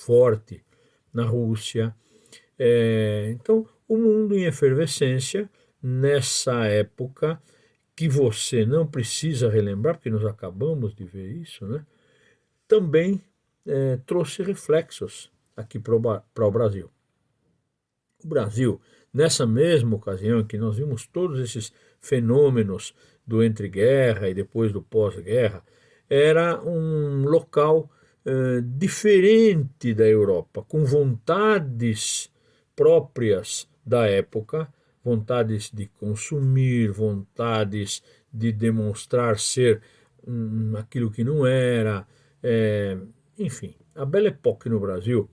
forte na Rússia. Então, o mundo em efervescência, nessa época, que você não precisa relembrar, porque nós acabamos de ver isso, né? Também trouxe reflexos aqui para o Brasil. O Brasil, nessa mesma ocasião em que nós vimos todos esses fenômenos do entre-guerra e depois do pós-guerra, era um local diferente da Europa, com vontades próprias da época, vontades de consumir, vontades de demonstrar ser aquilo que não era. Enfim, a Belle Époque no Brasil,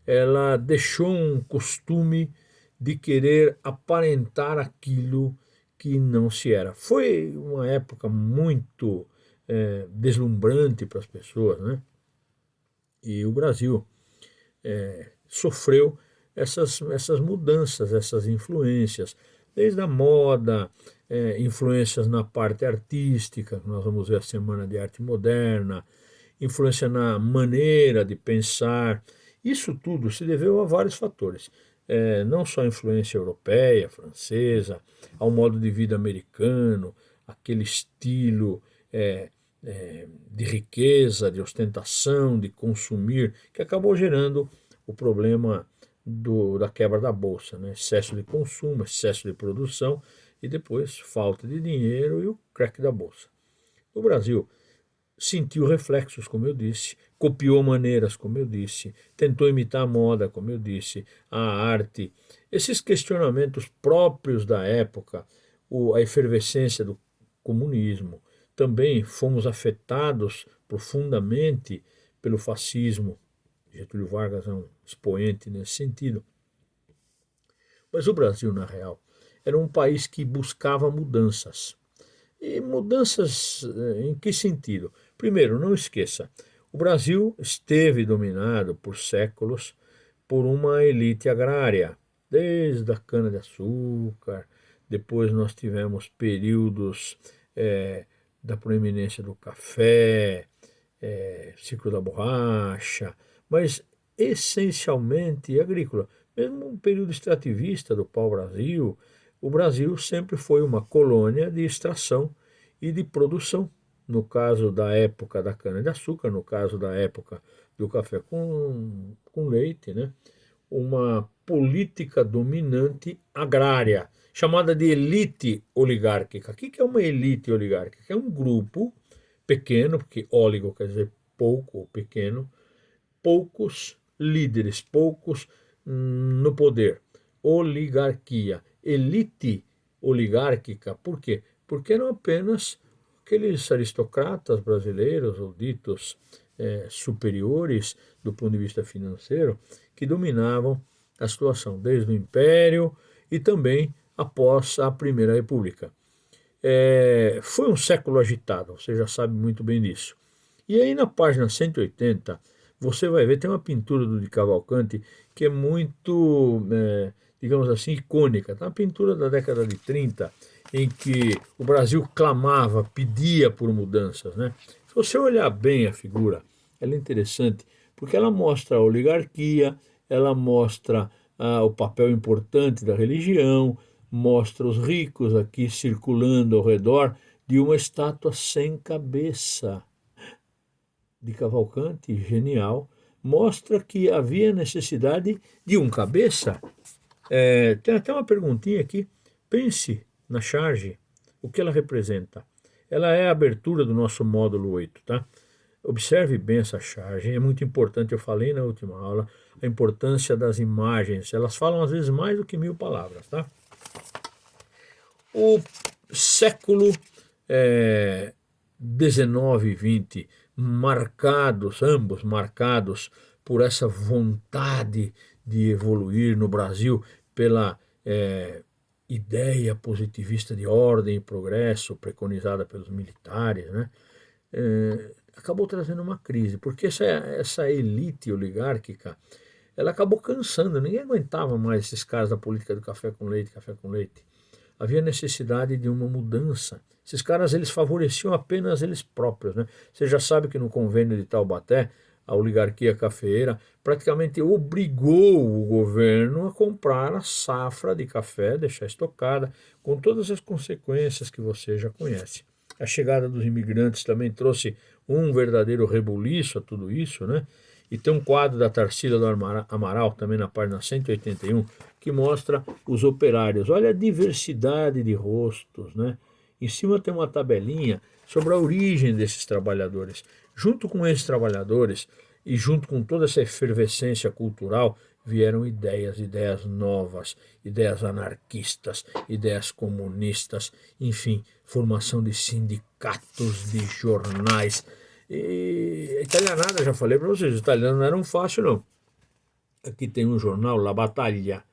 ela deixou um costume de querer aparentar aquilo que não se era. Foi uma época muito deslumbrante para as pessoas, né? E o Brasil sofreu essas mudanças, essas influências, desde a moda, influências na parte artística, nós vamos ver a Semana de Arte Moderna, influência na maneira de pensar. Isso tudo se deveu a vários fatores. Não só a influência europeia, francesa, ao modo de vida americano, aquele estilo de riqueza, de ostentação, de consumir, que acabou gerando o problema da quebra da bolsa, né? Excesso de consumo, excesso de produção e depois falta de dinheiro e o crack da bolsa. No Brasil, sentiu reflexos, como eu disse, copiou maneiras, como eu disse, tentou imitar a moda, como eu disse, a arte. Esses questionamentos próprios da época, a efervescência do comunismo, também fomos afetados profundamente pelo fascismo. Getúlio Vargas é um expoente nesse sentido. Mas o Brasil, na real, era um país que buscava mudanças. E mudanças em que sentido? Primeiro, não esqueça, o Brasil esteve dominado por séculos por uma elite agrária, desde a cana-de-açúcar, depois nós tivemos períodos da proeminência do café, ciclo da borracha, mas essencialmente agrícola. Mesmo um período extrativista do pau-brasil, o Brasil sempre foi uma colônia de extração e de produção. No caso da época da cana-de-açúcar, no caso da época do café com leite, né? Uma política dominante agrária, chamada de elite oligárquica. O que é uma elite oligárquica? É um grupo pequeno, porque óligo quer dizer pouco ou pequeno, poucos líderes, poucos no poder. Oligarquia, elite oligárquica, por quê? Porque eram apenas aqueles aristocratas brasileiros, ou ditos superiores do ponto de vista financeiro, que dominavam a situação desde o Império e também após a Primeira República. Foi um século agitado, você já sabe muito bem disso. E aí na página 180, você vai ver, tem uma pintura do de Cavalcanti que é muito, digamos assim, icônica. Tá? Uma pintura da década de 30, em que o Brasil clamava, pedia por mudanças. Né? Se você olhar bem a figura, ela é interessante, porque ela mostra a oligarquia, ela mostra o papel importante da religião, mostra os ricos aqui circulando ao redor de uma estátua sem cabeça de Cavalcanti, genial, mostra que havia necessidade de um cabeça. Tem até uma perguntinha aqui. Pense na charge, o que ela representa. Ela é a abertura do nosso módulo 8, tá? Observe bem essa charge, é muito importante, eu falei na última aula, a importância das imagens, elas falam às vezes mais do que 1000 palavras, tá? O século XIX e XX, ambos marcados por essa vontade de evoluir no Brasil, pela ideia positivista de ordem e progresso preconizada pelos militares, né? Acabou trazendo uma crise, porque essa elite oligárquica, ela acabou cansando, ninguém aguentava mais esses caras da política do café com leite, café com leite. Havia necessidade de uma mudança. Esses caras, eles favoreciam apenas eles próprios, né? Você já sabe que no convênio de Taubaté, a oligarquia cafeeira praticamente obrigou o governo a comprar a safra de café, deixar estocada, com todas as consequências que você já conhece. A chegada dos imigrantes também trouxe um verdadeiro rebuliço a tudo isso, né? E tem um quadro da Tarsila do Amaral, também na página 181, que mostra os operários. Olha a diversidade de rostos, né? Em cima tem uma tabelinha sobre a origem desses trabalhadores. Junto com esses trabalhadores e junto com toda essa efervescência cultural, vieram ideias, ideias novas, ideias anarquistas, ideias comunistas, enfim, formação de sindicatos, de jornais. E a italianada, já falei para vocês, os italianos não eram fácil, não. Aqui tem um jornal, La Battaglia.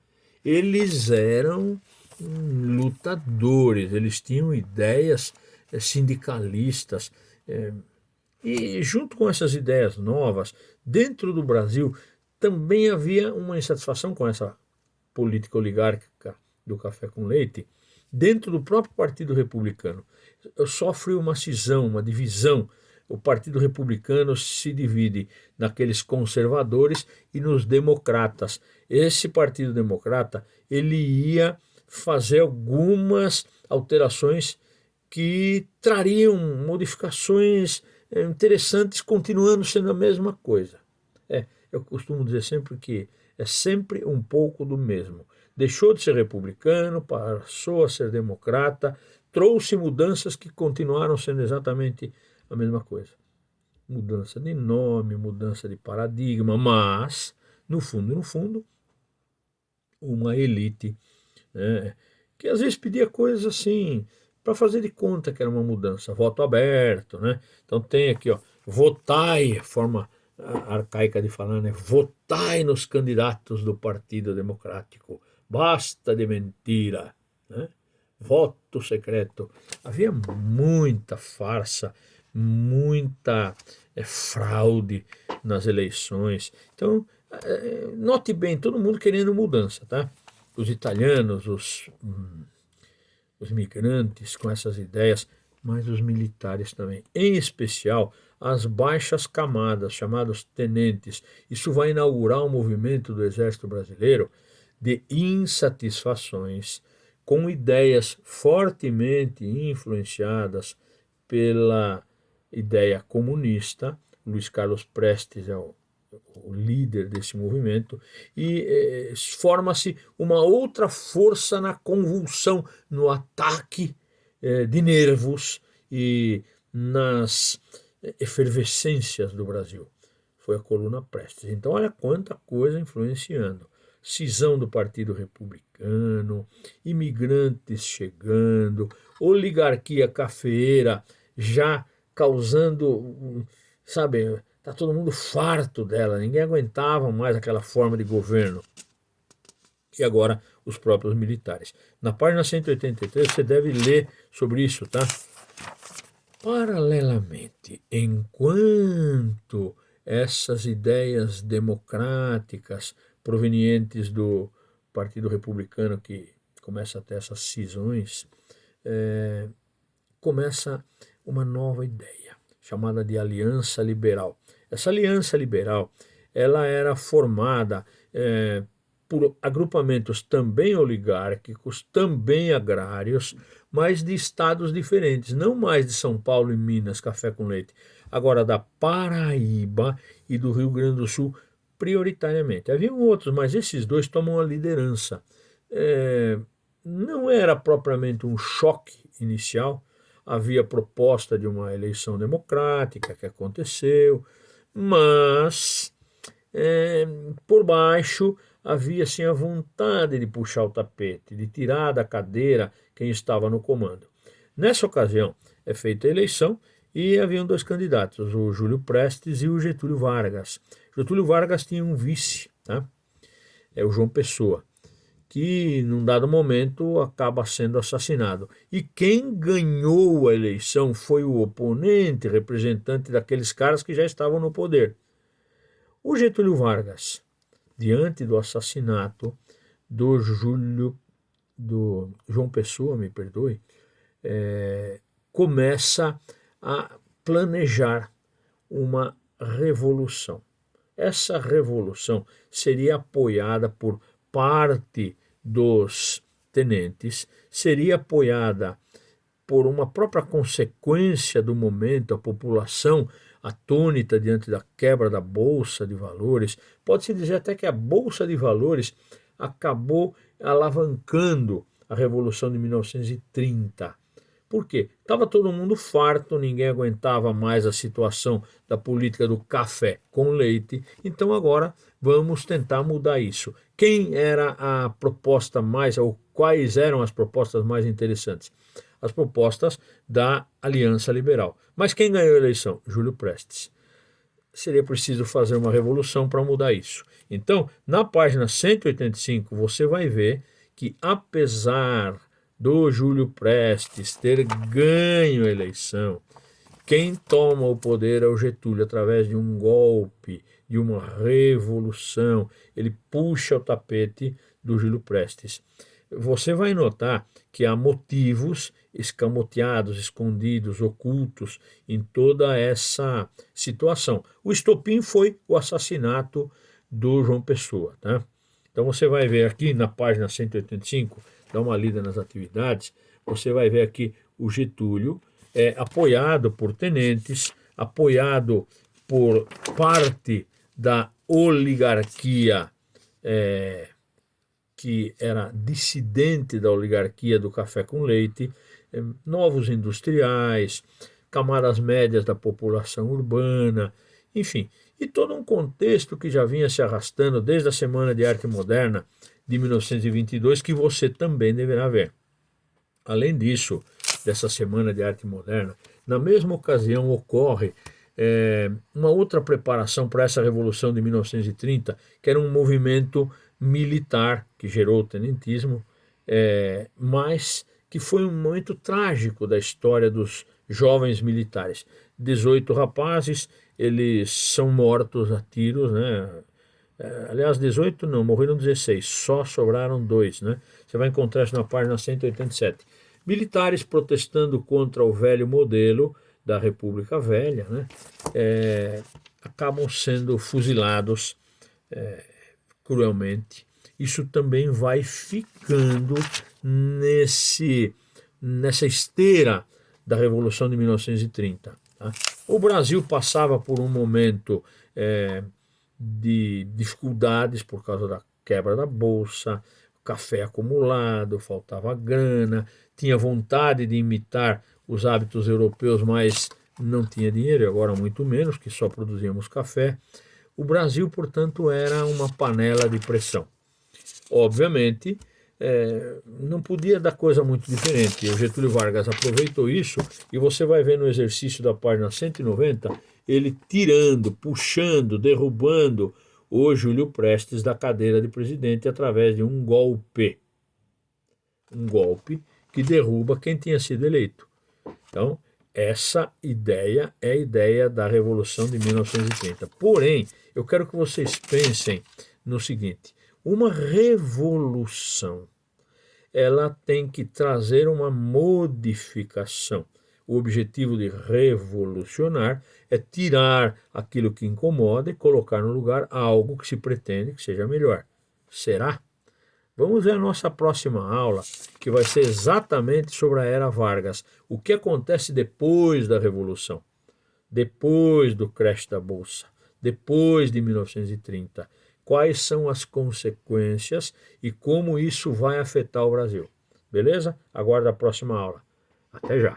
Eles eram lutadores, eles tinham ideias sindicalistas. E junto com essas ideias novas, dentro do Brasil, também havia uma insatisfação com essa política oligárquica do café com leite, dentro do próprio Partido Republicano. Sofre uma cisão, uma divisão. O Partido Republicano se divide naqueles conservadores e nos democratas. Esse Partido Democrata, ele ia fazer algumas alterações que trariam modificações interessantes, continuando sendo a mesma coisa. Eu costumo dizer sempre que é sempre um pouco do mesmo. Deixou de ser republicano, passou a ser democrata, trouxe mudanças que continuaram sendo exatamente a mesma coisa. Mudança de nome, mudança de paradigma, mas, no fundo, uma elite, né, que às vezes pedia coisas assim, para fazer de conta que era uma mudança, voto aberto, né? Então tem aqui, ó, votai, forma arcaica de falar, né? Votai nos candidatos do Partido Democrático, basta de mentira, né? Voto secreto. Havia muita farsa, muita fraude nas eleições. Então, note bem, todo mundo querendo mudança, tá? Os italianos, os migrantes com essas ideias, mas os militares também. Em especial, as baixas camadas, chamados tenentes. Isso vai inaugurar um movimento do Exército Brasileiro de insatisfações com ideias fortemente influenciadas pela ideia comunista. Luiz Carlos Prestes é o líder desse movimento, e forma-se uma outra força na convulsão, no ataque de nervos e nas efervescências do Brasil. Foi a coluna Prestes. Então, olha quanta coisa influenciando. Cisão do Partido Republicano, imigrantes chegando, oligarquia cafeeira já causando, sabe, está todo mundo farto dela, ninguém aguentava mais aquela forma de governo. E agora os próprios militares. Na página 183 você deve ler sobre isso, tá? Paralelamente, enquanto essas ideias democráticas provenientes do Partido Republicano, que começa a ter essas cisões, começa uma nova ideia, chamada de Aliança Liberal. Essa Aliança Liberal, ela era formada por agrupamentos também oligárquicos, também agrários, mas de estados diferentes, não mais de São Paulo e Minas, café com leite, agora da Paraíba e do Rio Grande do Sul, prioritariamente. Haviam outros, mas esses dois tomam a liderança. Não era propriamente um choque inicial, havia proposta de uma eleição democrática que aconteceu, mas por baixo havia assim a vontade de puxar o tapete, de tirar da cadeira quem estava no comando. Nessa ocasião é feita a eleição e haviam dois candidatos, o Júlio Prestes e o Getúlio Vargas. Getúlio Vargas tinha um vice, tá? É o João Pessoa, que num dado momento acaba sendo assassinado. E quem ganhou a eleição foi o oponente, representante daqueles caras que já estavam no poder. O Getúlio Vargas, diante do assassinato do João Pessoa, me perdoe, começa a planejar uma revolução. essa revolução seria apoiada por parte dos tenentes, seria apoiada por uma própria consequência do momento, a população atônita diante da quebra da Bolsa de Valores. Pode-se dizer até que a Bolsa de Valores acabou alavancando a Revolução de 1930. Por quê? Estava todo mundo farto, ninguém aguentava mais a situação da política do café com leite, então agora vamos tentar mudar isso. Quem era a proposta mais, ou quais eram as propostas mais interessantes? As propostas da Aliança Liberal. Mas quem ganhou a eleição? Júlio Prestes. Seria preciso fazer uma revolução para mudar isso. Então, na página 185, você vai ver que, apesar do Júlio Prestes ter ganho a eleição, quem toma o poder é o Getúlio através de um golpe, de uma revolução. Ele puxa o tapete do Júlio Prestes. Você vai notar que há motivos escamoteados, escondidos, ocultos em toda essa situação. O estopim foi o assassinato do João Pessoa. Tá? Então você vai ver aqui na página 185, dá uma lida nas atividades, você vai ver aqui o Getúlio apoiado por tenentes, apoiado por parte da oligarquia que era dissidente da oligarquia do café com leite, novos industriais, camadas médias da população urbana, enfim, e todo um contexto que já vinha se arrastando desde a Semana de Arte Moderna de 1922, que você também deverá ver. Além disso, dessa Semana de Arte Moderna, na mesma ocasião ocorre uma outra preparação para essa Revolução de 1930, que era um movimento militar que gerou o tenentismo, mas que foi um momento trágico da história dos jovens militares. 18 rapazes, eles são mortos a tiros, né? Aliás, 18 não, morreram 16, só sobraram 2, né? Você vai encontrar isso na página 187. Militares protestando contra o velho modelo da República Velha, né? Acabam sendo fuzilados cruelmente. Isso também vai ficando nessa esteira da Revolução de 1930. Tá? O Brasil passava por um momento de dificuldades por causa da quebra da Bolsa, café acumulado, faltava grana, tinha vontade de imitar os hábitos europeus, mas não tinha dinheiro, e agora muito menos, que só produzíamos café. O Brasil, portanto, era uma panela de pressão. Obviamente, não podia dar coisa muito diferente. O Getúlio Vargas aproveitou isso e você vai ver no exercício da página 190, ele tirando, puxando, derrubando o Júlio Prestes da cadeira de presidente através de um golpe. Um golpe que derruba quem tinha sido eleito. Então, essa ideia é a ideia da Revolução de 1930. Porém, eu quero que vocês pensem no seguinte: uma revolução, ela tem que trazer uma modificação. O objetivo de revolucionar é tirar aquilo que incomoda e colocar no lugar algo que se pretende que seja melhor. Será? Vamos ver a nossa próxima aula, que vai ser exatamente sobre a Era Vargas. O que acontece depois da Revolução, depois do crash da Bolsa, depois de 1930. Quais são as consequências e como isso vai afetar o Brasil. Beleza? Aguardo a próxima aula. Até já!